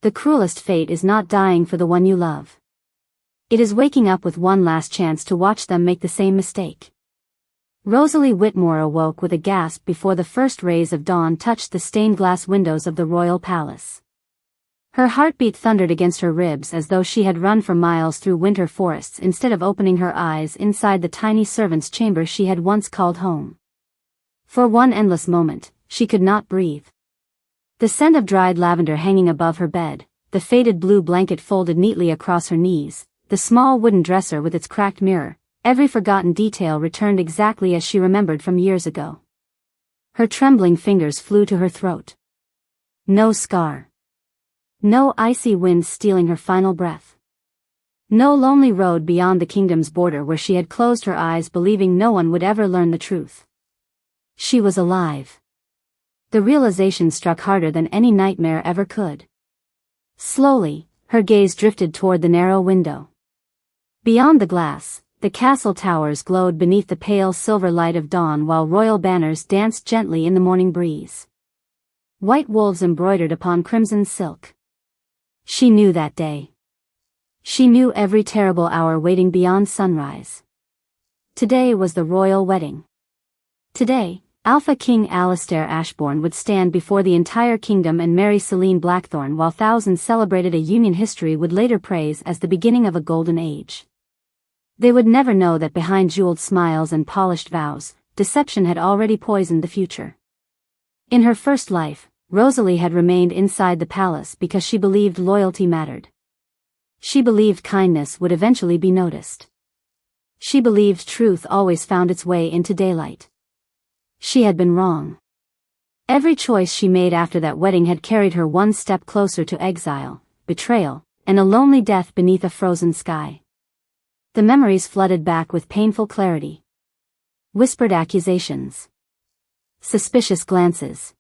the cruelest fate is not dying for the one you love. It is waking up with one last chance to watch them make the same mistake. Rosalie Whitmore awoke with a gasp before the first rays of dawn touched the stained glass windows of the royal palace. Her heartbeat thundered against her ribs as though she had run for miles through winter forests instead of opening her eyes inside the tiny servant's chamber she had once called home. For one endless moment, she could not breathe. The scent of dried lavender hanging above her bed, the faded blue blanket folded neatly across her knees, the small wooden dresser with its cracked mirror, every forgotten detail returned exactly as she remembered from years ago. Her trembling fingers flew to her throat. No scar. No icy wind stealing her final breath. No lonely road beyond the kingdom's border where she had closed her eyes believing no one would ever learn the truth. She was alive. The realization struck harder than any nightmare ever could. Slowly, her gaze drifted toward the narrow window. Beyond the glass, the castle towers glowed beneath the pale silver light of dawn while royal banners danced gently in the morning breeze. White wolves embroidered upon crimson silk. She knew that day. She knew every terrible hour waiting beyond sunrise. Today was the royal wedding. Today, Alpha King Alistair Ashbourne would stand before the entire kingdom and marry Celine Blackthorne while thousands celebrated a union history would later praise as the beginning of a golden age. They would never know that behind jeweled smiles and polished vows, deception had already poisoned the future. In her first life, Rosalie had remained inside the palace because she believed loyalty mattered. She believed kindness would eventually be noticed. She believed truth always found its way into daylight. She had been wrong. Every choice she made after that wedding had carried her one step closer to exile, betrayal, and a lonely death beneath a frozen sky. The memories flooded back with painful clarity. Whispered accusations. Suspicious glances.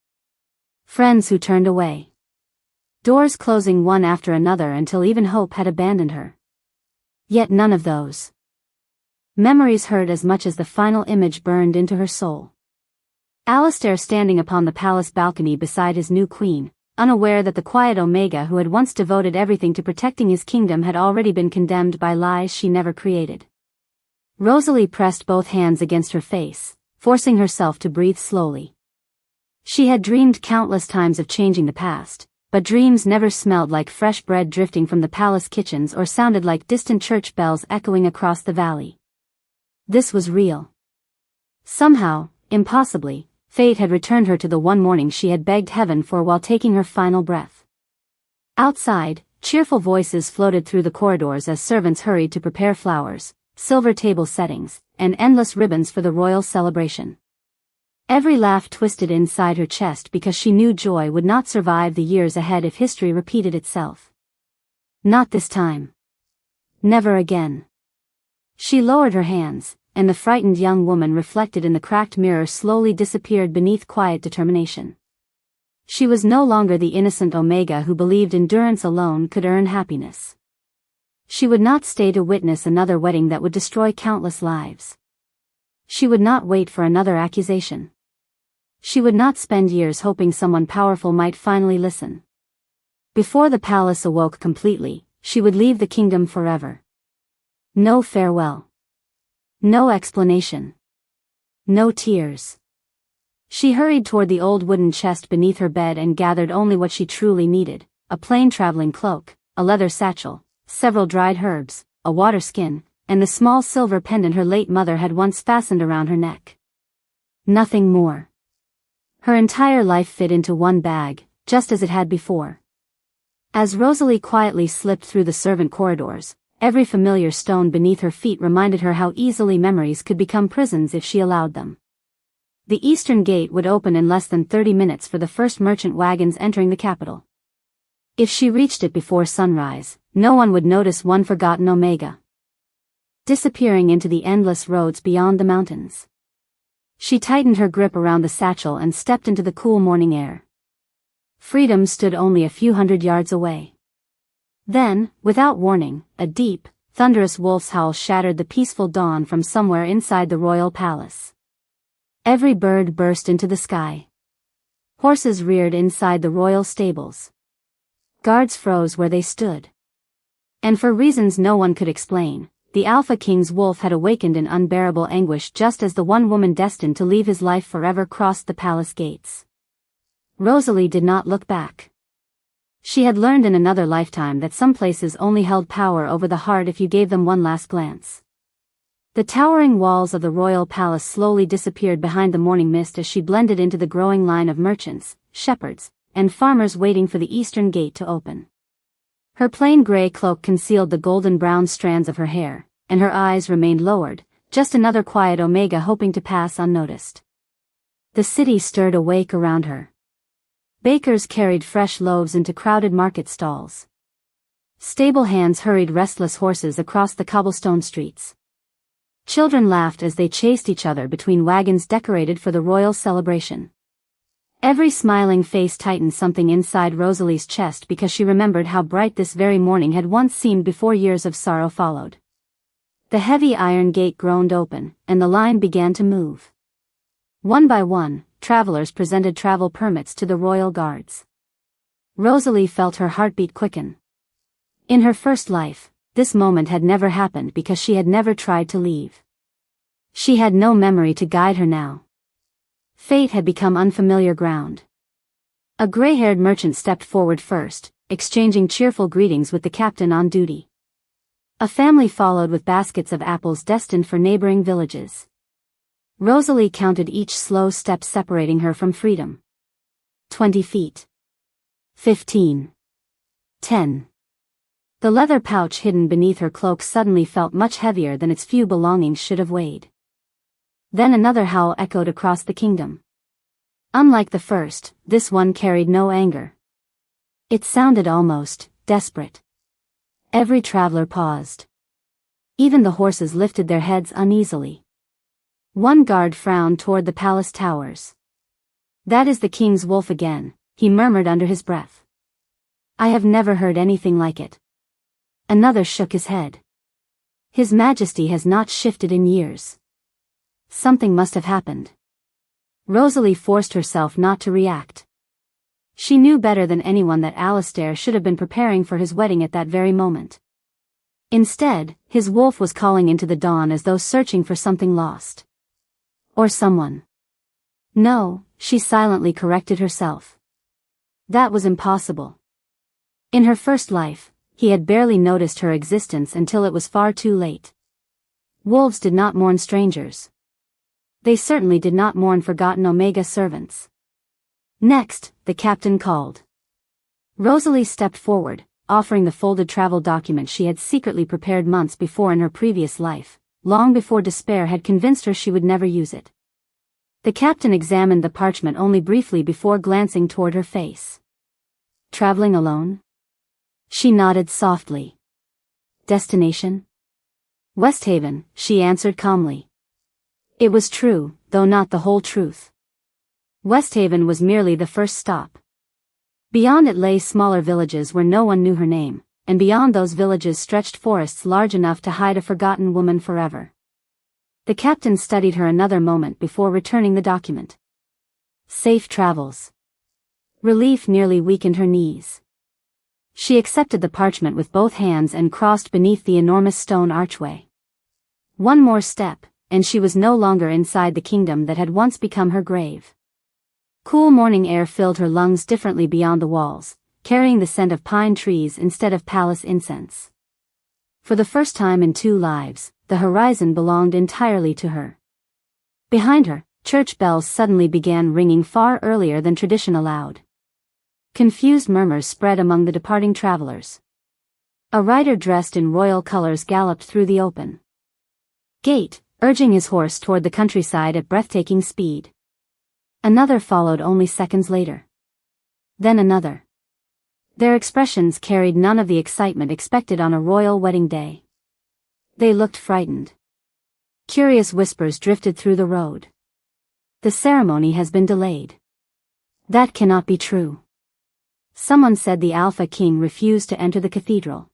Friends who turned away. Doors closing one after another until even hope had abandoned her. Yet none of those memories hurt as much as the final image burned into her soul. Alistair standing upon the palace balcony beside his new queen, unaware that the quiet Omega who had once devoted everything to protecting his kingdom had already been condemned by lies she never created. Rosalie pressed both hands against her face, forcing herself to breathe slowly. She had dreamed countless times of changing the past, but dreams never smelled like fresh bread drifting from the palace kitchens or sounded like distant church bells echoing across the valley. This was real. Somehow, impossibly, fate had returned her to the one morning she had begged heaven for while taking her final breath. Outside, cheerful voices floated through the corridors as servants hurried to prepare flowers, silver table settings, and endless ribbons for the royal celebration. Every laugh twisted inside her chest because she knew joy would not survive the years ahead if history repeated itself. Not this time. Never again. She lowered her hands, and the frightened young woman reflected in the cracked mirror slowly disappeared beneath quiet determination. She was no longer the innocent Omega who believed endurance alone could earn happiness. She would not stay to witness another wedding that would destroy countless lives. She would not wait for another accusation. She would not spend years hoping someone powerful might finally listen. Before the palace awoke completely, she would leave the kingdom forever. No farewell. No explanation. No tears. She hurried toward the old wooden chest beneath her bed and gathered only what she truly needed, a plain traveling cloak, a leather satchel, several dried herbs, a water skin, and the small silver pendant her late mother had once fastened around her neck. Nothing more. Her entire life fit into one bag, just as it had before. As Rosalie quietly slipped through the servant corridors, every familiar stone beneath her feet reminded her how easily memories could become prisons if she allowed them. The eastern gate would open in less than 30 minutes for the first merchant wagons entering the capital. If she reached it before sunrise, no one would notice one forgotten Omega disappearing into the endless roads beyond the mountains. She tightened her grip around the satchel and stepped into the cool morning air. Freedom stood only a few hundred yards away. Then, without warning, a deep, thunderous wolf's howl shattered the peaceful dawn from somewhere inside the royal palace. Every bird burst into the sky. Horses reared inside the royal stables. Guards froze where they stood. And for reasons no one could explain, the Alpha King's wolf had awakened in unbearable anguish just as the one woman destined to leave his life forever crossed the palace gates. Rosalie did not look back. She had learned in another lifetime that some places only held power over the heart if you gave them one last glance. The towering walls of the royal palace slowly disappeared behind the morning mist as she blended into the growing line of merchants, shepherds, and farmers waiting for the eastern gate to open. Her plain gray cloak concealed the golden-brown strands of her hair, and her eyes remained lowered, just another quiet Omega hoping to pass unnoticed. The city stirred awake around her. Bakers carried fresh loaves into crowded market stalls. Stable hands hurried restless horses across the cobblestone streets. Children laughed as they chased each other between wagons decorated for the royal celebration. Every smiling face tightened something inside Rosalie's chest because she remembered how bright this very morning had once seemed before years of sorrow followed. The heavy iron gate groaned open, and the line began to move. One by one, travelers presented travel permits to the royal guards. Rosalie felt her heartbeat quicken. In her first life, this moment had never happened because she had never tried to leave. She had no memory to guide her now. Fate had become unfamiliar ground. A gray-haired merchant stepped forward first, exchanging cheerful greetings with the captain on duty. A family followed with baskets of apples destined for neighboring villages. Rosalie counted each slow step separating her from freedom. 20 feet. 15. 10. The leather pouch hidden beneath her cloak suddenly felt much heavier than its few belongings should have weighed. Then another howl echoed across the kingdom. Unlike the first, this one carried no anger. It sounded almost desperate. Every traveler paused. Even the horses lifted their heads uneasily. One guard frowned toward the palace towers. "That is the king's wolf again," he murmured under his breath. "I have never heard anything like it." Another shook his head. "His Majesty has not shifted in years. Something must have happened." Rosalie forced herself not to react. She knew better than anyone that Alistair should have been preparing for his wedding at that very moment. Instead, his wolf was calling into the dawn as though searching for something lost. Or someone. No, she silently corrected herself. That was impossible. In her first life, he had barely noticed her existence until it was far too late. Wolves did not mourn strangers. They certainly did not mourn forgotten Omega servants. Next, the captain called. Rosalie stepped forward, offering the folded travel document she had secretly prepared months before in her previous life, long before despair had convinced her she would never use it. The captain examined the parchment only briefly before glancing toward her face. "Traveling alone?" She nodded softly. "Destination?" "Westhaven," she answered calmly. It was true, though not the whole truth. Westhaven was merely the first stop. Beyond it lay smaller villages where no one knew her name, and beyond those villages stretched forests large enough to hide a forgotten woman forever. The captain studied her another moment before returning the document. "Safe travels." Relief nearly weakened her knees. She accepted the parchment with both hands and crossed beneath the enormous stone archway. One more step, and she was no longer inside the kingdom that had once become her grave. Cool morning air filled her lungs differently beyond the walls, carrying the scent of pine trees instead of palace incense. For the first time in 2 lives, the horizon belonged entirely to her. Behind her, church bells suddenly began ringing far earlier than tradition allowed. Confused murmurs spread among the departing travelers. A rider dressed in royal colors galloped through the open gate, urging his horse toward the countryside at breathtaking speed. Another followed only seconds later. Then another. Their expressions carried none of the excitement expected on a royal wedding day. They looked frightened. Curious whispers drifted through the road. "The ceremony has been delayed." "That cannot be true." Someone said the Alpha King refused to enter the cathedral.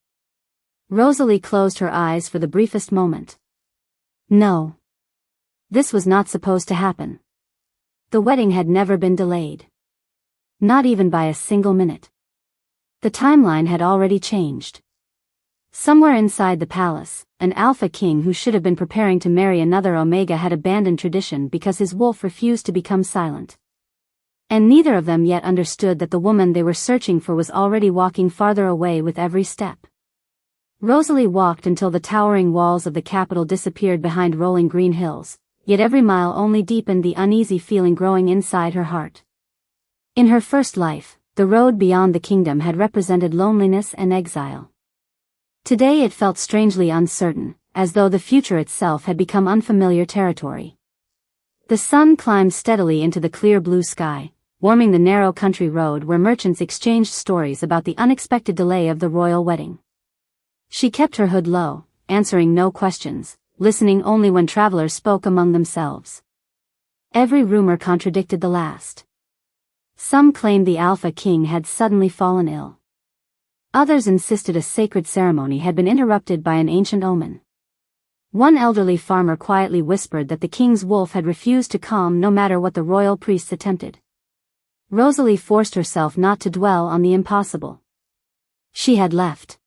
Rosalie closed her eyes for the briefest moment. No. This was not supposed to happen. The wedding had never been delayed. Not even by a single minute. The timeline had already changed. Somewhere inside the palace, an Alpha King who should have been preparing to marry another Omega had abandoned tradition because his wolf refused to become silent. And neither of them yet understood that the woman they were searching for was already walking farther away with every step. Rosalie walked until the towering walls of the capital disappeared behind rolling green hills, yet every mile only deepened the uneasy feeling growing inside her heart. In her first life, the road beyond the kingdom had represented loneliness and exile. Today it felt strangely uncertain, as though the future itself had become unfamiliar territory. The sun climbed steadily into the clear blue sky, warming the narrow country road where merchants exchanged stories about the unexpected delay of the royal wedding. She kept her hood low, answering no questions, listening only when travelers spoke among themselves. Every rumor contradicted the last. Some claimed the Alpha King had suddenly fallen ill. Others insisted a sacred ceremony had been interrupted by an ancient omen. One elderly farmer quietly whispered that the king's wolf had refused to calm no matter what the royal priests attempted. Rosalie forced herself not to dwell on the impossible. She had left.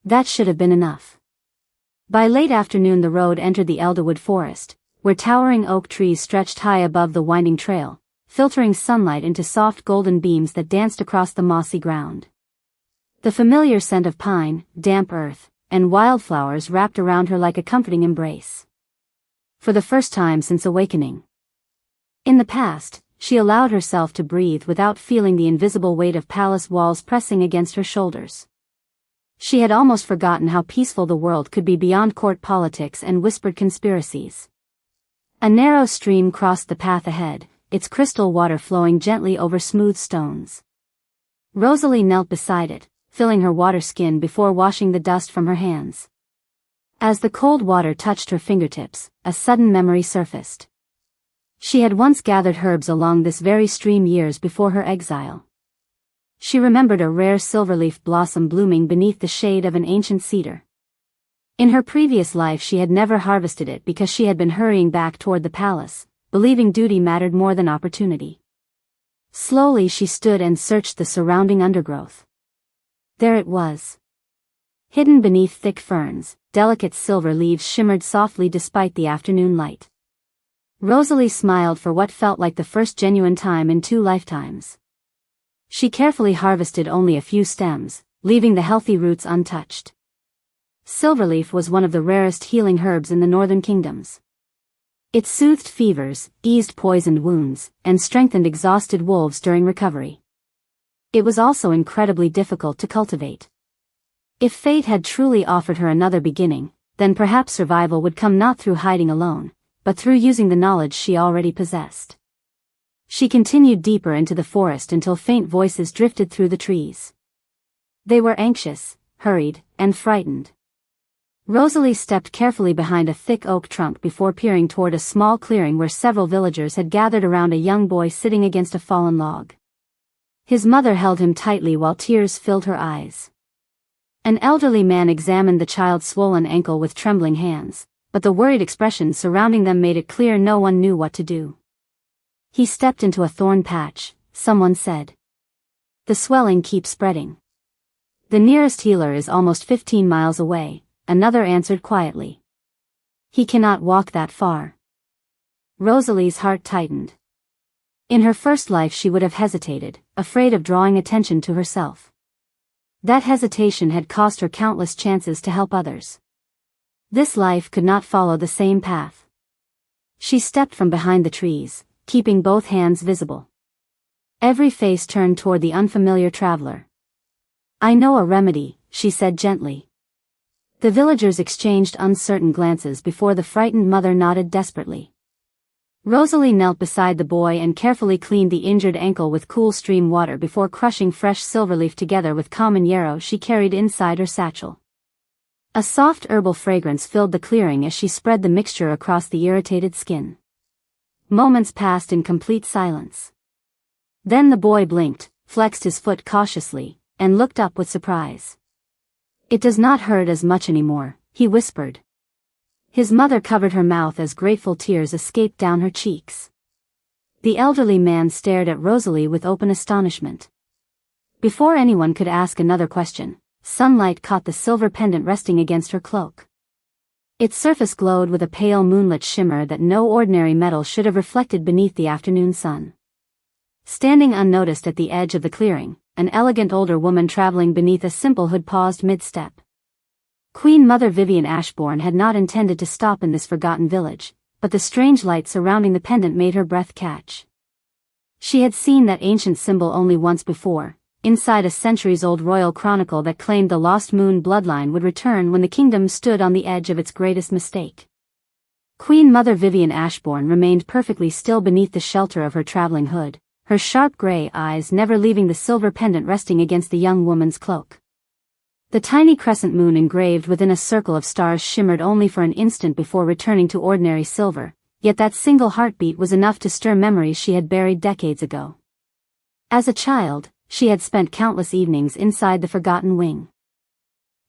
That should have been enough. By late afternoon the road entered the Elderwood forest, where towering oak trees stretched high above the winding trail, filtering sunlight into soft golden beams that danced across the mossy ground. The familiar scent of pine, damp earth, and wildflowers wrapped around her like a comforting embrace. For the first time since awakening. In the past, she allowed herself to breathe without feeling the invisible weight of palace walls pressing against her shoulders. She had almost forgotten how peaceful the world could be beyond court politics and whispered conspiracies. A narrow stream crossed the path ahead, its crystal water flowing gently over smooth stones. Rosalie knelt beside it, filling her water skin before washing the dust from her hands. As the cold water touched her fingertips, a sudden memory surfaced. She had once gathered herbs along this very stream years before her exile. She remembered a rare silverleaf blossom blooming beneath the shade of an ancient cedar. In her previous life she had never harvested it because she had been hurrying back toward the palace, believing duty mattered more than opportunity. Slowly she stood and searched the surrounding undergrowth. There it was. Hidden beneath thick ferns, delicate silver leaves shimmered softly despite the afternoon light. Rosalie smiled for what felt like the first genuine time in 2 lifetimes. She carefully harvested only a few stems, leaving the healthy roots untouched. Silverleaf was one of the rarest healing herbs in the northern kingdoms. It soothed fevers, eased poisoned wounds, and strengthened exhausted wolves during recovery. It was also incredibly difficult to cultivate. If fate had truly offered her another beginning, then perhaps survival would come not through hiding alone, but through using the knowledge she already possessed. She continued deeper into the forest until faint voices drifted through the trees. They were anxious, hurried, and frightened. Rosalie stepped carefully behind a thick oak trunk before peering toward a small clearing where several villagers had gathered around a young boy sitting against a fallen log. His mother held him tightly while tears filled her eyes. An elderly man examined the child's swollen ankle with trembling hands, but the worried expression surrounding them made it clear no one knew what to do. He stepped into a thorn patch, someone said. The swelling keeps spreading. The nearest healer is almost 15 miles away, another answered quietly. He cannot walk that far. Rosalie's heart tightened. In her first life she would have hesitated, afraid of drawing attention to herself. That hesitation had cost her countless chances to help others. This life could not follow the same path. She stepped from behind the trees, keeping both hands visible. Every face turned toward the unfamiliar traveler. I know a remedy, she said gently. The villagers exchanged uncertain glances before the frightened mother nodded desperately. Rosalie knelt beside the boy and carefully cleaned the injured ankle with cool stream water before crushing fresh silverleaf together with common yarrow she carried inside her satchel. A soft herbal fragrance filled the clearing as she spread the mixture across the irritated skin. Moments passed in complete silence. Then the boy blinked, flexed his foot cautiously, and looked up with surprise. It does not hurt as much anymore, he whispered. His mother covered her mouth as grateful tears escaped down her cheeks. The elderly man stared at Rosalie with open astonishment. Before anyone could ask another question, sunlight caught the silver pendant resting against her cloak. Its surface glowed with a pale moonlit shimmer that no ordinary metal should have reflected beneath the afternoon sun. Standing unnoticed at the edge of the clearing, an elegant older woman traveling beneath a simple hood paused mid-step. Queen Mother Vivian Ashbourne had not intended to stop in this forgotten village, but the strange light surrounding the pendant made her breath catch. She had seen that ancient symbol only once before, inside a centuries-old royal chronicle that claimed the lost Moon Bloodline would return when the kingdom stood on the edge of its greatest mistake. Queen Mother Vivian Ashbourne remained perfectly still beneath the shelter of her traveling hood, her sharp grey eyes never leaving the silver pendant resting against the young woman's cloak. The tiny crescent moon engraved within a circle of stars shimmered only for an instant before returning to ordinary silver, yet that single heartbeat was enough to stir memories she had buried decades ago. As a child, she had spent countless evenings inside the forgotten wing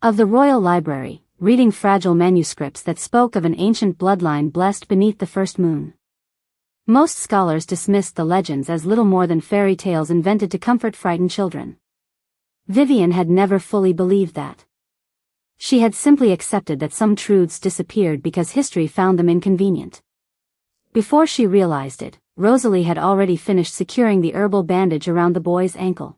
of the royal library, reading fragile manuscripts that spoke of an ancient bloodline blessed beneath the first moon. Most scholars dismissed the legends as little more than fairy tales invented to comfort frightened children. Vivian had never fully believed that. She had simply accepted that some truths disappeared because history found them inconvenient. Before she realized it, Rosalie had already finished securing the herbal bandage around the boy's ankle.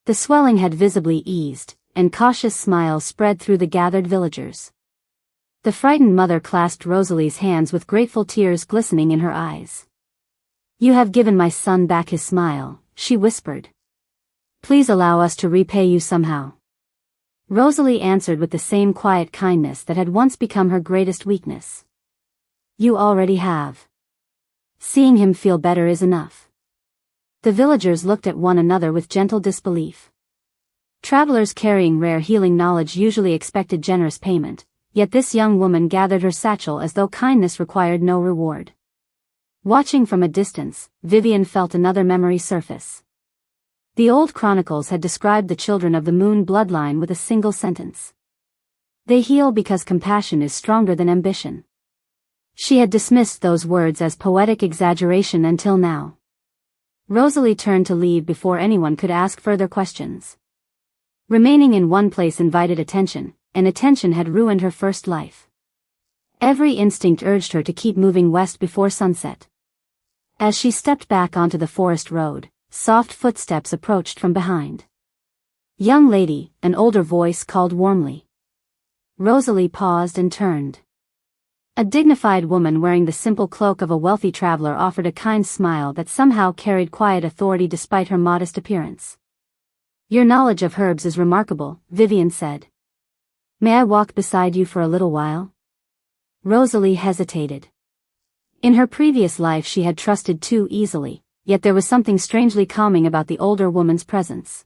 The swelling had visibly eased, and cautious smiles spread through the gathered villagers. The frightened mother clasped Rosalie's hands with grateful tears glistening in her eyes. "You have given my son back his smile," she whispered. "Please allow us to repay you somehow." Rosalie answered with the same quiet kindness that had once become her greatest weakness. "You already have. Seeing him feel better is enough." The villagers looked at one another with gentle disbelief. Travelers carrying rare healing knowledge usually expected generous payment, yet this young woman gathered her satchel as though kindness required no reward. Watching from a distance, Vivian felt another memory surface. The old chronicles had described the children of the Moon Bloodline with a single sentence. "They heal because compassion is stronger than ambition." She had dismissed those words as poetic exaggeration until now. Rosalie turned to leave before anyone could ask further questions. Remaining in one place invited attention, and attention had ruined her first life. Every instinct urged her to keep moving west before sunset. As she stepped back onto the forest road, soft footsteps approached from behind. "Young lady," an older voice called warmly. Rosalie paused and turned. A dignified woman wearing the simple cloak of a wealthy traveler offered a kind smile that somehow carried quiet authority despite her modest appearance. "Your knowledge of herbs is remarkable," Vivian said. "May I walk beside you for a little while?" Rosalie hesitated. In her previous life she had trusted too easily, yet there was something strangely calming about the older woman's presence.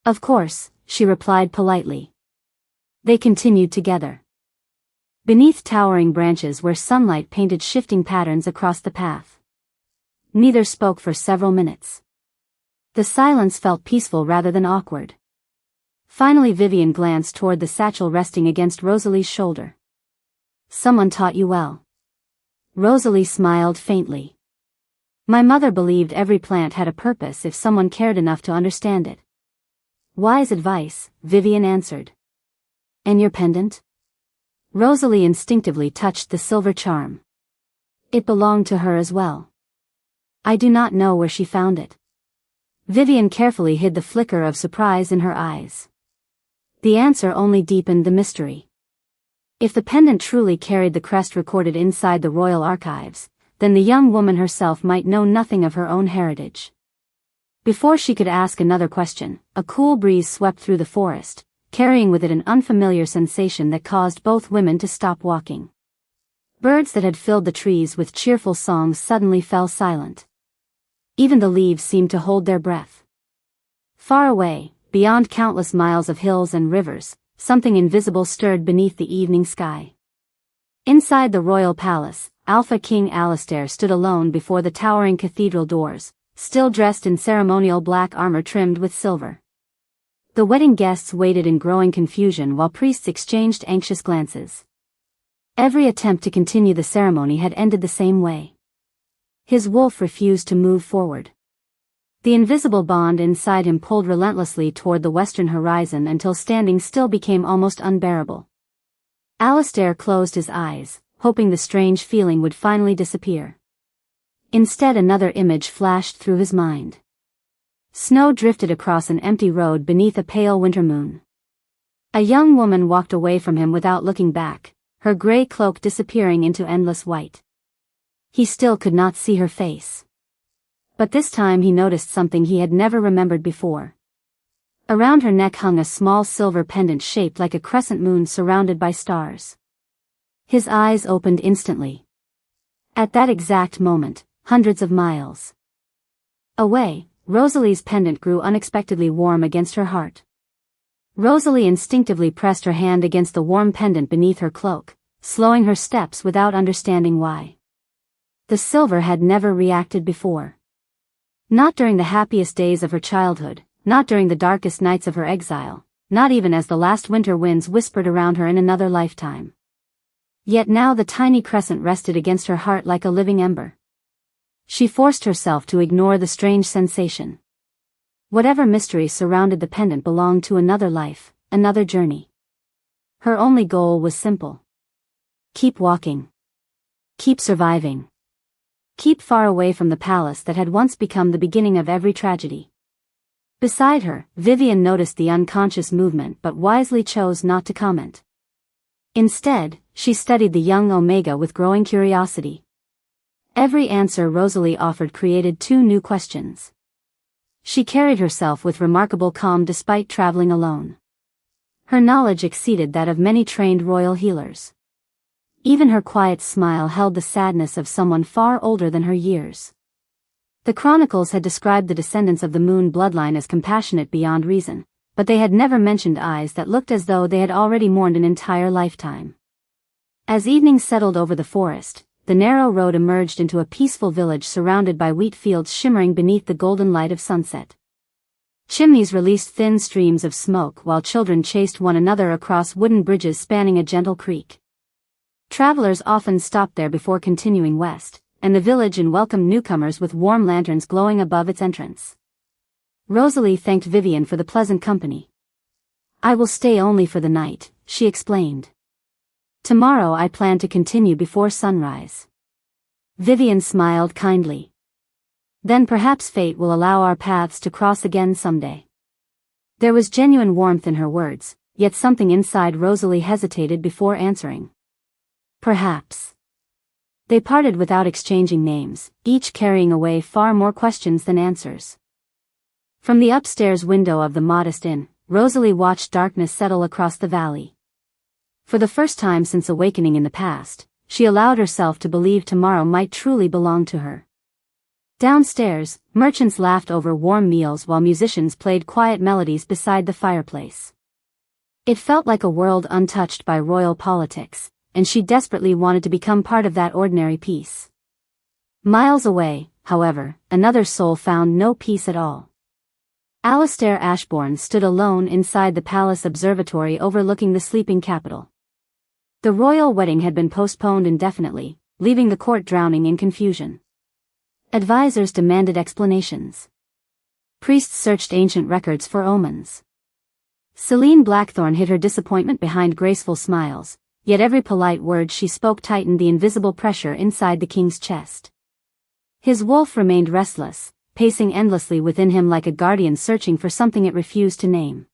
"Of course," she replied politely. They continued together. Beneath towering branches where sunlight painted shifting patterns across the path. Neither spoke for several minutes. The silence felt peaceful rather than awkward. Finally Vivian glanced toward the satchel resting against Rosalie's shoulder. "Someone taught you well." Rosalie smiled faintly. "My mother believed every plant had a purpose if someone cared enough to understand it." "Wise advice," Vivian answered. "And your pendant?" Rosalie instinctively touched the silver charm. It belonged to her as well. "I do not know where she found it." Vivian carefully hid the flicker of surprise in her eyes. The answer only deepened the mystery. If the pendant truly carried the crest recorded inside the royal archives, then the young woman herself might know nothing of her own heritage. Before she could ask another question, a cool breeze swept through the forest, carrying with it an unfamiliar sensation that caused both women to stop walking. Birds that had filled the trees with cheerful songs suddenly fell silent. Even the leaves seemed to hold their breath. Far away, beyond countless miles of hills and rivers, something invisible stirred beneath the evening sky. Inside the royal palace, Alpha King Alistair stood alone before the towering cathedral doors, still dressed in ceremonial black armor trimmed with silver. The wedding guests waited in growing confusion while priests exchanged anxious glances. Every attempt to continue the ceremony had ended the same way. His wolf refused to move forward. The invisible bond inside him pulled relentlessly toward the western horizon until standing still became almost unbearable. Alistair closed his eyes, hoping the strange feeling would finally disappear. Instead, another image flashed through his mind. Snow drifted across an empty road beneath a pale winter moon. A young woman walked away from him without looking back, her gray cloak disappearing into endless white. He still could not see her face. But this time he noticed something he had never remembered before. Around her neck hung a small silver pendant shaped like a crescent moon surrounded by stars. His eyes opened instantly. At that exact moment, hundreds of miles away, Rosalie's pendant grew unexpectedly warm against her heart. Rosalie instinctively pressed her hand against the warm pendant beneath her cloak, slowing her steps without understanding why. The silver had never reacted before. Not during the happiest days of her childhood, not during the darkest nights of her exile, not even as the last winter winds whispered around her in another lifetime. Yet now the tiny crescent rested against her heart like a living ember. She forced herself to ignore the strange sensation. Whatever mystery surrounded the pendant belonged to another life, another journey. Her only goal was simple. Keep walking. Keep surviving. Keep far away from the palace that had once become the beginning of every tragedy. Beside her, Vivian noticed the unconscious movement but wisely chose not to comment. Instead, she studied the young Omega with growing curiosity. Every answer Rosalie offered created two new questions. She carried herself with remarkable calm despite traveling alone. Her knowledge exceeded that of many trained royal healers. Even her quiet smile held the sadness of someone far older than her years. The chronicles had described the descendants of the Moon Bloodline as compassionate beyond reason, but they had never mentioned eyes that looked as though they had already mourned an entire lifetime. As evening settled over the forest, the narrow road emerged into a peaceful village surrounded by wheat fields shimmering beneath the golden light of sunset. Chimneys released thin streams of smoke while children chased one another across wooden bridges spanning a gentle creek. Travelers often stopped there before continuing west, and the village welcomed newcomers with warm lanterns glowing above its entrance. Rosalie thanked Vivian for the pleasant company. "I will stay only for the night," she explained. "Tomorrow I plan to continue before sunrise." Vivian smiled kindly. "Then perhaps fate will allow our paths to cross again someday." There was genuine warmth in her words, yet something inside Rosalie hesitated before answering. "Perhaps." They parted without exchanging names, each carrying away far more questions than answers. From the upstairs window of the modest inn, Rosalie watched darkness settle across the valley. For the first time since awakening in the past, she allowed herself to believe tomorrow might truly belong to her. Downstairs, merchants laughed over warm meals while musicians played quiet melodies beside the fireplace. It felt like a world untouched by royal politics, and she desperately wanted to become part of that ordinary peace. Miles away, however, another soul found no peace at all. Alistair Ashbourne stood alone inside the palace observatory overlooking the sleeping capital. The royal wedding had been postponed indefinitely, leaving the court drowning in confusion. Advisors demanded explanations. Priests searched ancient records for omens. Celine Blackthorne hid her disappointment behind graceful smiles, yet every polite word she spoke tightened the invisible pressure inside the king's chest. His wolf remained restless, pacing endlessly within him like a guardian searching for something it refused to name.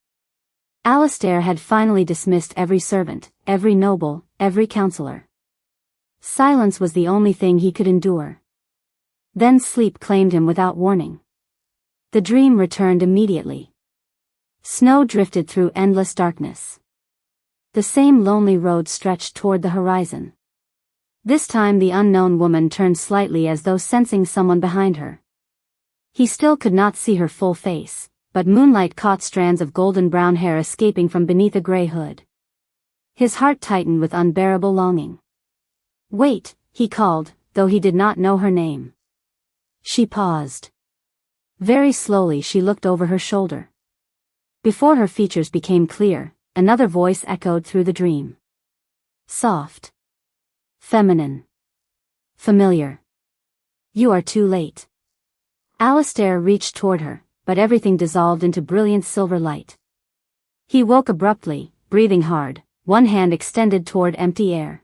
Alistair had finally dismissed every servant, every noble, every counselor. Silence was the only thing he could endure. Then sleep claimed him without warning. The dream returned immediately. Snow drifted through endless darkness. The same lonely road stretched toward the horizon. This time the unknown woman turned slightly as though sensing someone behind her. He still could not see her full face, but moonlight caught strands of golden brown hair escaping from beneath a gray hood. His heart tightened with unbearable longing. "Wait," he called, though he did not know her name. She paused. Very slowly she looked over her shoulder. Before her features became clear, another voice echoed through the dream. Soft. Feminine. Familiar. "You are too late." Alistair reached toward her, but everything dissolved into brilliant silver light. He woke abruptly, breathing hard, one hand extended toward empty air.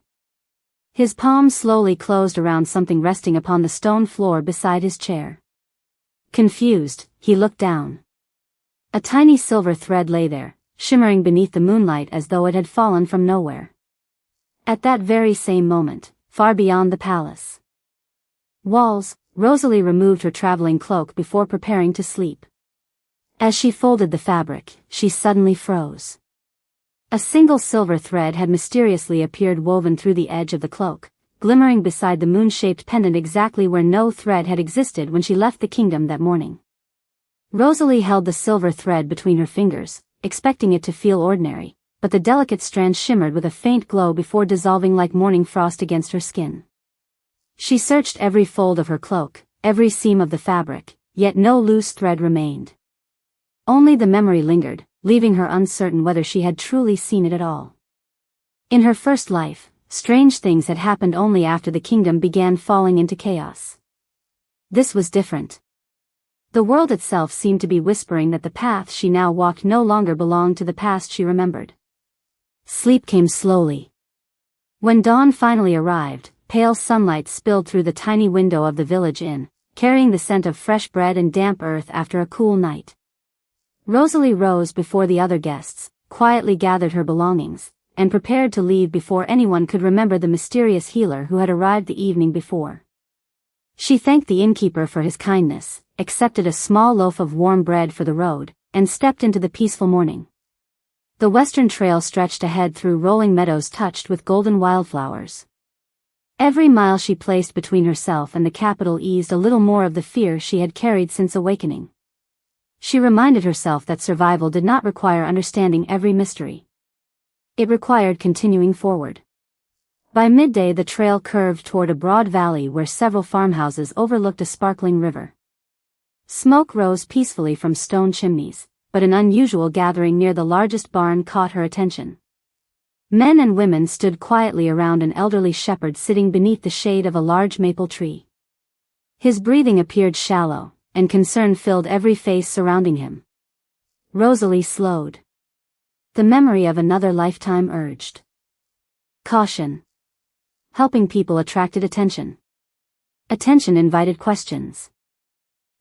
His palm slowly closed around something resting upon the stone floor beside his chair. Confused, he looked down. A tiny silver thread lay there, shimmering beneath the moonlight as though it had fallen from nowhere. At that very same moment, far beyond the palace walls, Rosalie removed her traveling cloak before preparing to sleep. As she folded the fabric, she suddenly froze. A single silver thread had mysteriously appeared woven through the edge of the cloak, glimmering beside the moon-shaped pendant exactly where no thread had existed when she left the kingdom that morning. Rosalie held the silver thread between her fingers, expecting it to feel ordinary, but the delicate strand shimmered with a faint glow before dissolving like morning frost against her skin. She searched every fold of her cloak, every seam of the fabric, yet no loose thread remained. Only the memory lingered, leaving her uncertain whether she had truly seen it at all. In her first life, strange things had happened only after the kingdom began falling into chaos. This was different. The world itself seemed to be whispering that the path she now walked no longer belonged to the past she remembered. Sleep came slowly. When dawn finally arrived, pale sunlight spilled through the tiny window of the village inn, carrying the scent of fresh bread and damp earth after a cool night. Rosalie rose before the other guests, quietly gathered her belongings, and prepared to leave before anyone could remember the mysterious healer who had arrived the evening before. She thanked the innkeeper for his kindness, accepted a small loaf of warm bread for the road, and stepped into the peaceful morning. The western trail stretched ahead through rolling meadows touched with golden wildflowers. Every mile she placed between herself and the capital eased a little more of the fear she had carried since awakening. She reminded herself that survival did not require understanding every mystery. It required continuing forward. By midday the trail curved toward a broad valley where several farmhouses overlooked a sparkling river. Smoke rose peacefully from stone chimneys, but an unusual gathering near the largest barn caught her attention. Men and women stood quietly around an elderly shepherd sitting beneath the shade of a large maple tree. His breathing appeared shallow, and concern filled every face surrounding him. Rosalie slowed. The memory of another lifetime urged caution. Helping people attracted attention. Attention invited questions.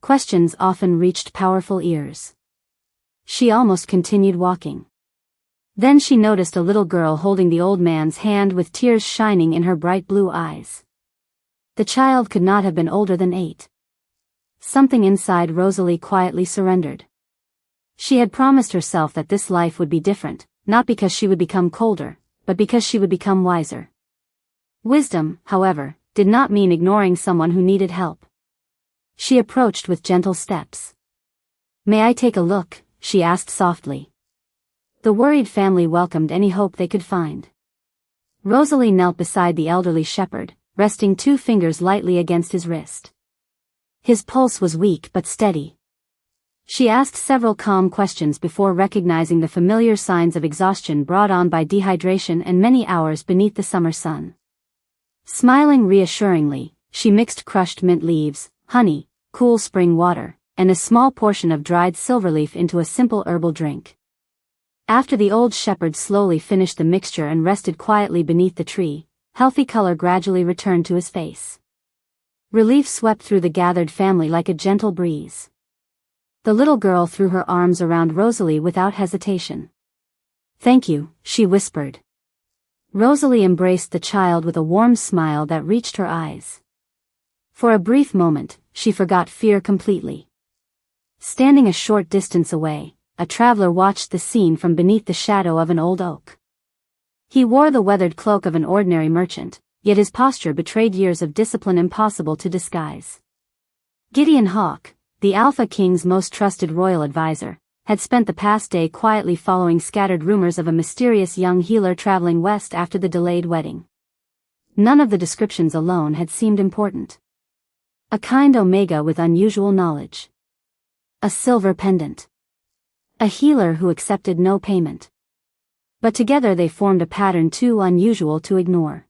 Questions often reached powerful ears. She almost continued walking. Then she noticed a little girl holding the old man's hand with tears shining in her bright blue eyes. The child could not have been older than 8. Something inside Rosalie quietly surrendered. She had promised herself that this life would be different, not because she would become colder, but because she would become wiser. Wisdom, however, did not mean ignoring someone who needed help. She approached with gentle steps. "May I take a look?" she asked softly. The worried family welcomed any hope they could find. Rosalie knelt beside the elderly shepherd, resting 2 fingers lightly against his wrist. His pulse was weak but steady. She asked several calm questions before recognizing the familiar signs of exhaustion brought on by dehydration and many hours beneath the summer sun. Smiling reassuringly, she mixed crushed mint leaves, honey, cool spring water, and a small portion of dried silverleaf into a simple herbal drink. After the old shepherd slowly finished the mixture and rested quietly beneath the tree, healthy color gradually returned to his face. Relief swept through the gathered family like a gentle breeze. The little girl threw her arms around Rosalie without hesitation. "Thank you," she whispered. Rosalie embraced the child with a warm smile that reached her eyes. For a brief moment, she forgot fear completely. Standing a short distance away, a traveler watched the scene from beneath the shadow of an old oak. He wore the weathered cloak of an ordinary merchant, yet his posture betrayed years of discipline impossible to disguise. Gideon Hawke, the Alpha King's most trusted royal advisor, had spent the past day quietly following scattered rumors of a mysterious young healer traveling west after the delayed wedding. None of the descriptions alone had seemed important. A kind Omega with unusual knowledge. A silver pendant. A healer who accepted no payment. But together they formed a pattern too unusual to ignore.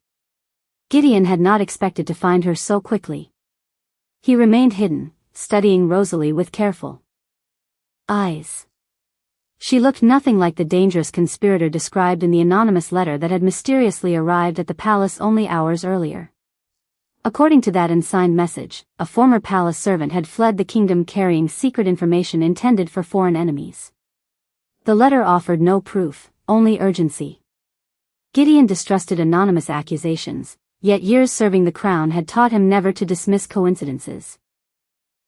Gideon had not expected to find her so quickly. He remained hidden, studying Rosalie with careful eyes. She looked nothing like the dangerous conspirator described in the anonymous letter that had mysteriously arrived at the palace only hours earlier. According to that unsigned message, a former palace servant had fled the kingdom carrying secret information intended for foreign enemies. The letter offered no proof, only urgency. Gideon distrusted anonymous accusations, yet years serving the crown had taught him never to dismiss coincidences.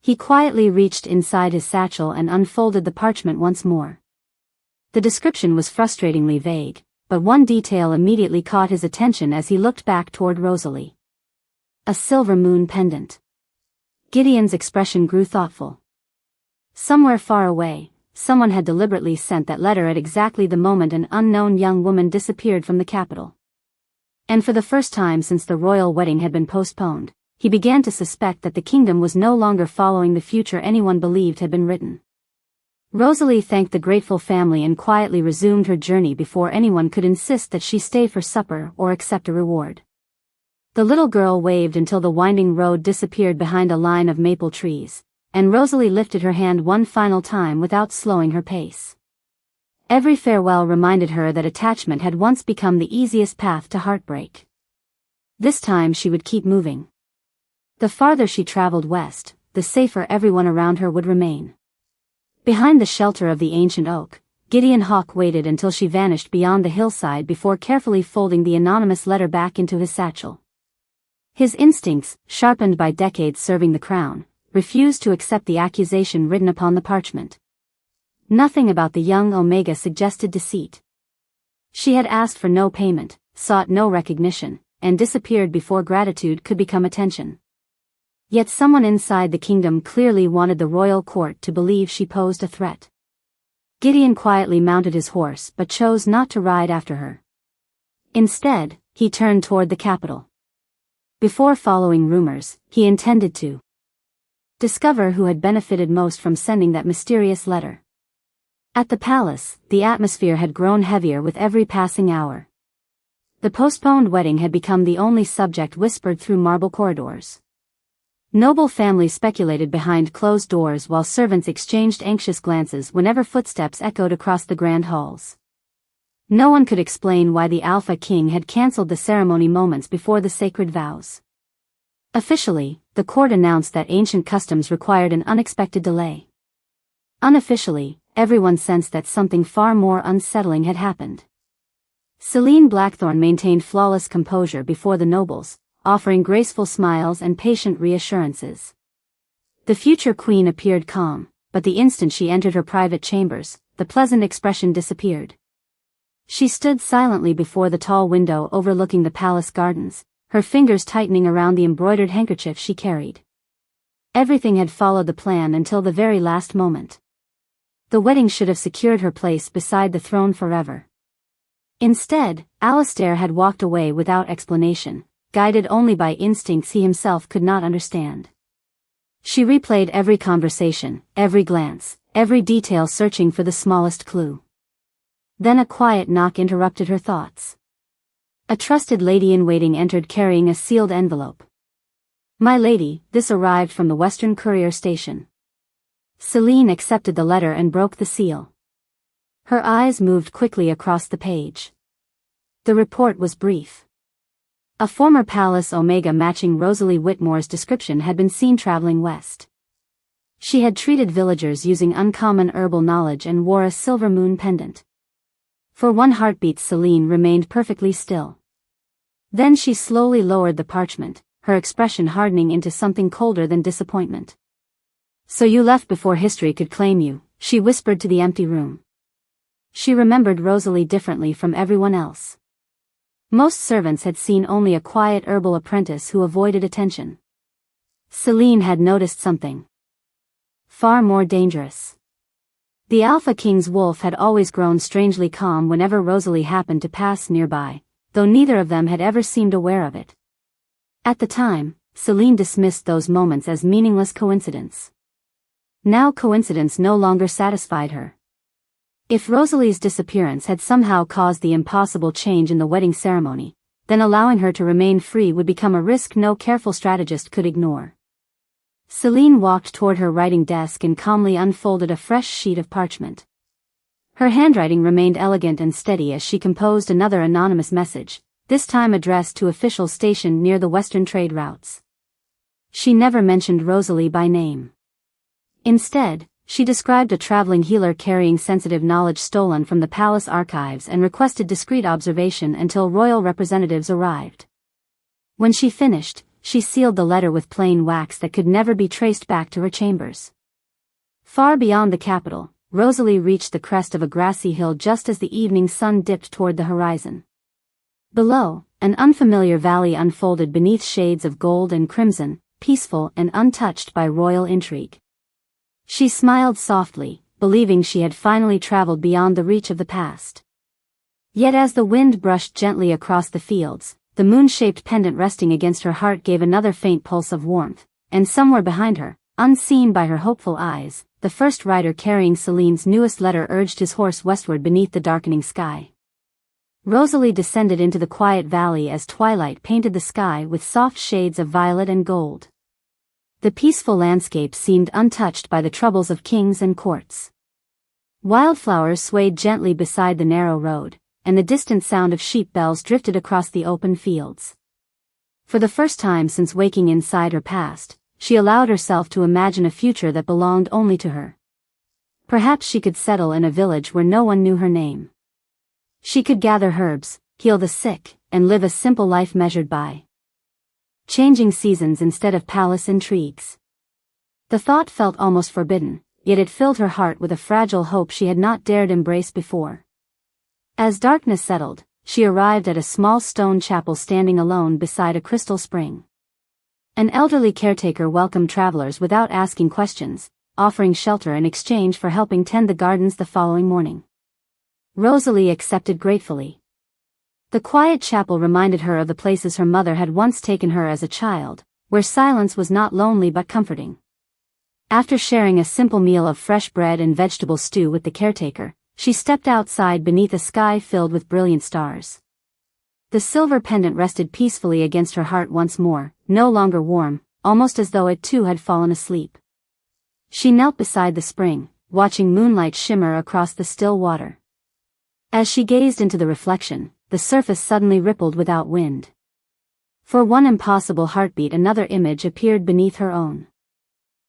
He quietly reached inside his satchel and unfolded the parchment once more. The description was frustratingly vague, but one detail immediately caught his attention as he looked back toward Rosalie. A silver moon pendant. Gideon's expression grew thoughtful. Somewhere far away, someone had deliberately sent that letter at exactly the moment an unknown young woman disappeared from the capital. And for the first time since the royal wedding had been postponed, he began to suspect that the kingdom was no longer following the future anyone believed had been written. Rosalie thanked the grateful family and quietly resumed her journey before anyone could insist that she stay for supper or accept a reward. The little girl waved until the winding road disappeared behind a line of maple trees, and Rosalie lifted her hand one final time without slowing her pace. Every farewell reminded her that attachment had once become the easiest path to heartbreak. This time she would keep moving. The farther she traveled west, the safer everyone around her would remain. Behind the shelter of the ancient oak, Gideon Hawk waited until she vanished beyond the hillside before carefully folding the anonymous letter back into his satchel. His instincts, sharpened by decades serving the crown, refused to accept the accusation written upon the parchment. Nothing about the young Omega suggested deceit. She had asked for no payment, sought no recognition, and disappeared before gratitude could become attention. Yet someone inside the kingdom clearly wanted the royal court to believe she posed a threat. Gideon quietly mounted his horse but chose not to ride after her. Instead, he turned toward the capital. Before following rumors, he intended to discover who had benefited most from sending that mysterious letter. At the palace, the atmosphere had grown heavier with every passing hour. The postponed wedding had become the only subject whispered through marble corridors. Noble families speculated behind closed doors while servants exchanged anxious glances whenever footsteps echoed across the grand halls. No one could explain why the Alpha King had cancelled the ceremony moments before the sacred vows. Officially, the court announced that ancient customs required an unexpected delay. Unofficially, everyone sensed that something far more unsettling had happened. Celine Blackthorne maintained flawless composure before the nobles, offering graceful smiles and patient reassurances. The future queen appeared calm, but the instant she entered her private chambers, the pleasant expression disappeared. She stood silently before the tall window overlooking the palace gardens, her fingers tightening around the embroidered handkerchief she carried. Everything had followed the plan until the very last moment. The wedding should have secured her place beside the throne forever. Instead, Alistair had walked away without explanation, guided only by instincts he himself could not understand. She replayed every conversation, every glance, every detail searching for the smallest clue. Then a quiet knock interrupted her thoughts. A trusted lady-in-waiting entered carrying a sealed envelope. "My lady, this arrived from the Western Courier Station." Celine accepted the letter and broke the seal. Her eyes moved quickly across the page. The report was brief. A former Palace Omega matching Rosalie Whitmore's description had been seen traveling west. She had treated villagers using uncommon herbal knowledge and wore a silver moon pendant. For one heartbeat Celine remained perfectly still. Then she slowly lowered the parchment, her expression hardening into something colder than disappointment. "So you left before history could claim you," she whispered to the empty room. She remembered Rosalie differently from everyone else. Most servants had seen only a quiet herbal apprentice who avoided attention. Celine had noticed something far more dangerous. The Alpha King's wolf had always grown strangely calm whenever Rosalie happened to pass nearby, though neither of them had ever seemed aware of it. At the time, Celine dismissed those moments as meaningless coincidence. Now coincidence no longer satisfied her. If Rosalie's disappearance had somehow caused the impossible change in the wedding ceremony, then allowing her to remain free would become a risk no careful strategist could ignore. Celine walked toward her writing desk and calmly unfolded a fresh sheet of parchment. Her handwriting remained elegant and steady as she composed another anonymous message, this time addressed to officials stationed near the western trade routes. She never mentioned Rosalie by name. Instead, she described a traveling healer carrying sensitive knowledge stolen from the palace archives and requested discreet observation until royal representatives arrived. When she finished, she sealed the letter with plain wax that could never be traced back to her chambers. Far beyond the capital, Rosalie reached the crest of a grassy hill just as the evening sun dipped toward the horizon. Below, an unfamiliar valley unfolded beneath shades of gold and crimson, peaceful and untouched by royal intrigue. She smiled softly, believing she had finally traveled beyond the reach of the past. Yet as the wind brushed gently across the fields, the moon-shaped pendant resting against her heart gave another faint pulse of warmth, and somewhere behind her, unseen by her hopeful eyes, the first rider carrying Celine's newest letter urged his horse westward beneath the darkening sky. Rosalie descended into the quiet valley as twilight painted the sky with soft shades of violet and gold. The peaceful landscape seemed untouched by the troubles of kings and courts. Wildflowers swayed gently beside the narrow road, and the distant sound of sheep bells drifted across the open fields. For the first time since waking inside her past, she allowed herself to imagine a future that belonged only to her. Perhaps she could settle in a village where no one knew her name. She could gather herbs, heal the sick, and live a simple life measured by changing seasons instead of palace intrigues. The thought felt almost forbidden, yet it filled her heart with a fragile hope she had not dared embrace before. As darkness settled, she arrived at a small stone chapel standing alone beside a crystal spring. An elderly caretaker welcomed travelers without asking questions, offering shelter in exchange for helping tend the gardens the following morning. Rosalie accepted gratefully. The quiet chapel reminded her of the places her mother had once taken her as a child, where silence was not lonely but comforting. After sharing a simple meal of fresh bread and vegetable stew with the caretaker, she stepped outside beneath a sky filled with brilliant stars. The silver pendant rested peacefully against her heart once more, no longer warm, almost as though it too had fallen asleep. She knelt beside the spring, watching moonlight shimmer across the still water. As she gazed into the reflection, the surface suddenly rippled without wind. For one impossible heartbeat another image appeared beneath her own.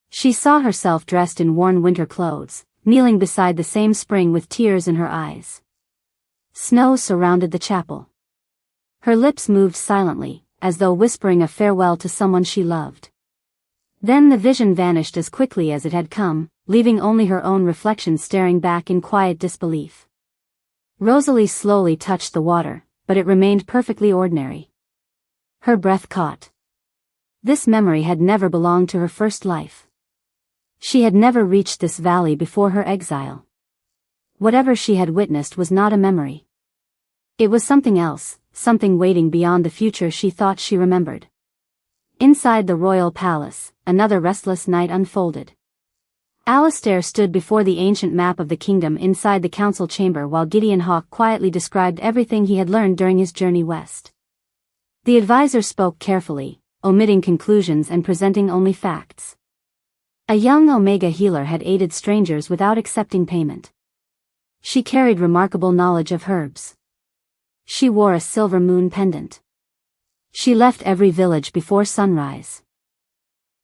She saw herself dressed in worn winter clothes, kneeling beside the same spring with tears in her eyes. Snow surrounded the chapel. Her lips moved silently, as though whispering a farewell to someone she loved. Then the vision vanished as quickly as it had come, leaving only her own reflection staring back in quiet disbelief. Rosalie slowly touched the water, but it remained perfectly ordinary. Her breath caught. This memory had never belonged to her first life. She had never reached this valley before her exile. Whatever she had witnessed was not a memory. It was something else, something waiting beyond the future she thought she remembered. Inside the royal palace, another restless night unfolded. Alistair stood before the ancient map of the kingdom inside the council chamber while Gideon Hawke quietly described everything he had learned during his journey west. The advisor spoke carefully, omitting conclusions and presenting only facts. A young Omega healer had aided strangers without accepting payment. She carried remarkable knowledge of herbs. She wore a silver moon pendant. She left every village before sunrise.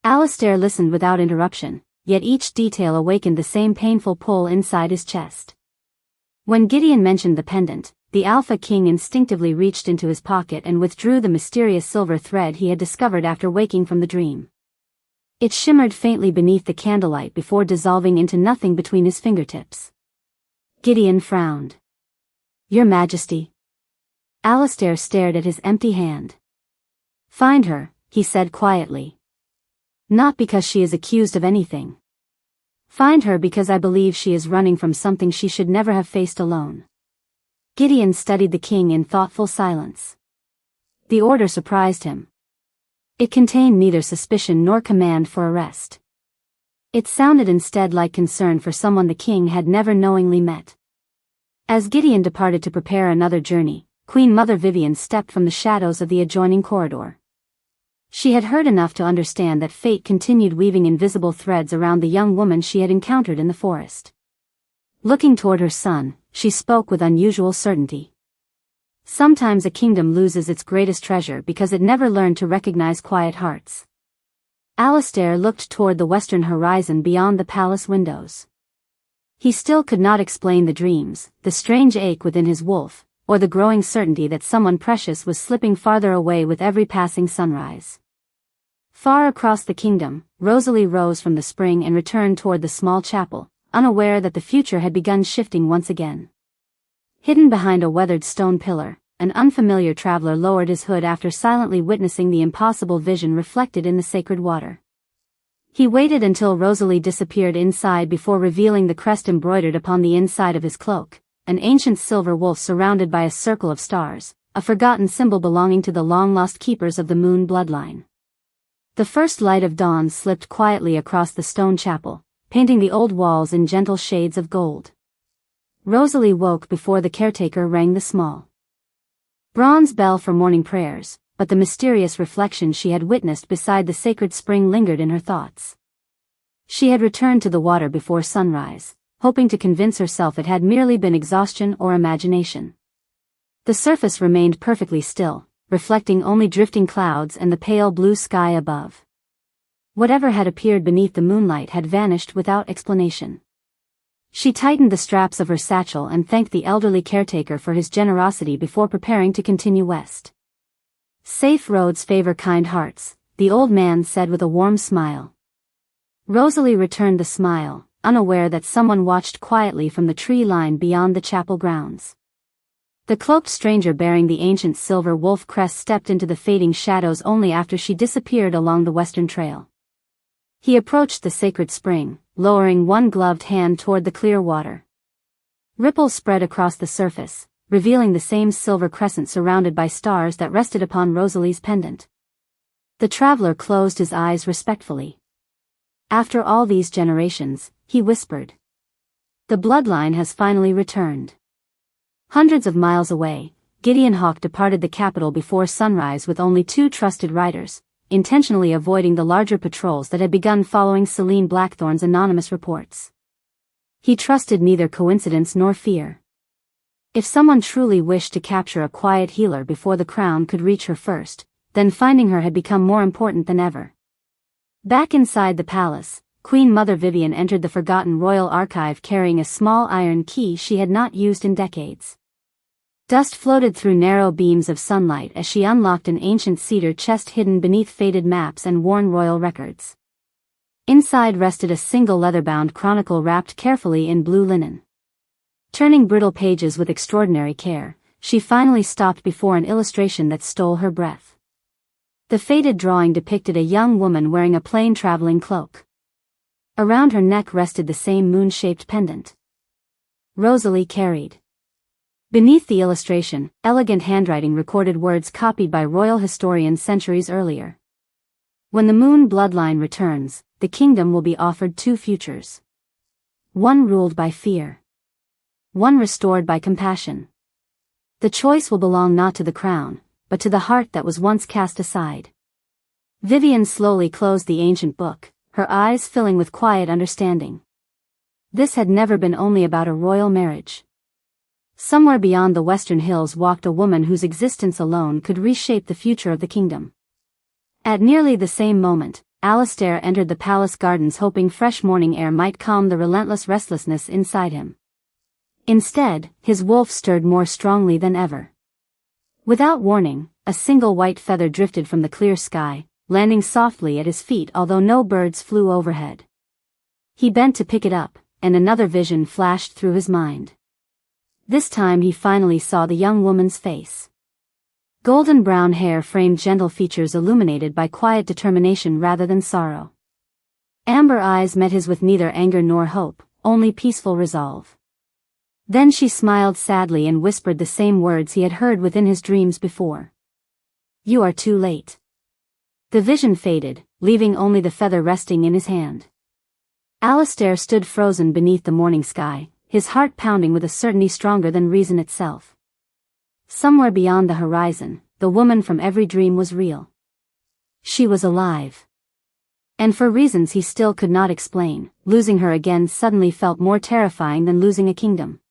Alistair listened without interruption, yet each detail awakened the same painful pull inside his chest. When Gideon mentioned the pendant, the Alpha King instinctively reached into his pocket and withdrew the mysterious silver thread he had discovered after waking from the dream. It shimmered faintly beneath the candlelight before dissolving into nothing between his fingertips. Gideon frowned. "Your Majesty." Alistair stared at his empty hand. "Find her," he said quietly. "Not because she is accused of anything. Find her because I believe she is running from something she should never have faced alone." Gideon studied the king in thoughtful silence. The order surprised him. It contained neither suspicion nor command for arrest. It sounded instead like concern for someone the king had never knowingly met. As Gideon departed to prepare another journey, Queen Mother Vivian stepped from the shadows of the adjoining corridor. She had heard enough to understand that fate continued weaving invisible threads around the young woman she had encountered in the forest. Looking toward her son, she spoke with unusual certainty. Sometimes a kingdom loses its greatest treasure because it never learned to recognize quiet hearts. Alistair looked toward the western horizon beyond the palace windows. He still could not explain the dreams, the strange ache within his wolf, or the growing certainty that someone precious was slipping farther away with every passing sunrise. Far across the kingdom, Rosalie rose from the spring and returned toward the small chapel, unaware that the future had begun shifting once again. Hidden behind a weathered stone pillar, an unfamiliar traveler lowered his hood after silently witnessing the impossible vision reflected in the sacred water. He waited until Rosalie disappeared inside before revealing the crest embroidered upon the inside of his cloak, an ancient silver wolf surrounded by a circle of stars, a forgotten symbol belonging to the long-lost keepers of the Moon Bloodline. The first light of dawn slipped quietly across the stone chapel, painting the old walls in gentle shades of gold. Rosalie woke before the caretaker rang the small bronze bell for morning prayers, but the mysterious reflection she had witnessed beside the sacred spring lingered in her thoughts. She had returned to the water before sunrise, hoping to convince herself it had merely been exhaustion or imagination. The surface remained perfectly still, reflecting only drifting clouds and the pale blue sky above. Whatever had appeared beneath the moonlight had vanished without explanation. She tightened the straps of her satchel and thanked the elderly caretaker for his generosity before preparing to continue west. "Safe roads favor kind hearts," the old man said with a warm smile. Rosalie returned the smile, unaware that someone watched quietly from the tree line beyond the chapel grounds. The cloaked stranger bearing the ancient silver wolf crest stepped into the fading shadows only after she disappeared along the western trail. He approached the sacred spring, lowering one gloved hand toward the clear water. Ripples spread across the surface, revealing the same silver crescent surrounded by stars that rested upon Rosalie's pendant. The traveler closed his eyes respectfully. "After all these generations," he whispered, "the bloodline has finally returned." Hundreds of miles away, Gideon Hawk departed the capital before sunrise with only 2 trusted riders, intentionally avoiding the larger patrols that had begun following Celine Blackthorn's anonymous reports. He trusted neither coincidence nor fear. If someone truly wished to capture a quiet healer before the crown could reach her first, then finding her had become more important than ever. Back inside the palace, Queen Mother Vivian entered the forgotten royal archive carrying a small iron key she had not used in decades. Dust floated through narrow beams of sunlight as she unlocked an ancient cedar chest hidden beneath faded maps and worn royal records. Inside rested a single leather-bound chronicle wrapped carefully in blue linen. Turning brittle pages with extraordinary care, she finally stopped before an illustration that stole her breath. The faded drawing depicted a young woman wearing a plain traveling cloak. Around her neck rested the same moon-shaped pendant Rosalie carried. Beneath the illustration, elegant handwriting recorded words copied by royal historians centuries earlier. "When the Moon Bloodline returns, the kingdom will be offered 2 futures. One ruled by fear. One restored by compassion. The choice will belong not to the crown, but to the heart that was once cast aside." Vivian slowly closed the ancient book, her eyes filling with quiet understanding. This had never been only about a royal marriage. Somewhere beyond the western hills walked a woman whose existence alone could reshape the future of the kingdom. At nearly the same moment, Alistair entered the palace gardens hoping fresh morning air might calm the relentless restlessness inside him. Instead, his wolf stirred more strongly than ever. Without warning, a single white feather drifted from the clear sky, landing softly at his feet although no birds flew overhead. He bent to pick it up, and another vision flashed through his mind. This time he finally saw the young woman's face. Golden brown hair framed gentle features illuminated by quiet determination rather than sorrow. Amber eyes met his with neither anger nor hope, only peaceful resolve. Then she smiled sadly and whispered the same words he had heard within his dreams before. "You are too late." The vision faded, leaving only the feather resting in his hand. Alistair stood frozen beneath the morning sky, his heart pounding with a certainty stronger than reason itself. Somewhere beyond the horizon, the woman from every dream was real. She was alive. And for reasons he still could not explain, losing her again suddenly felt more terrifying than losing a kingdom.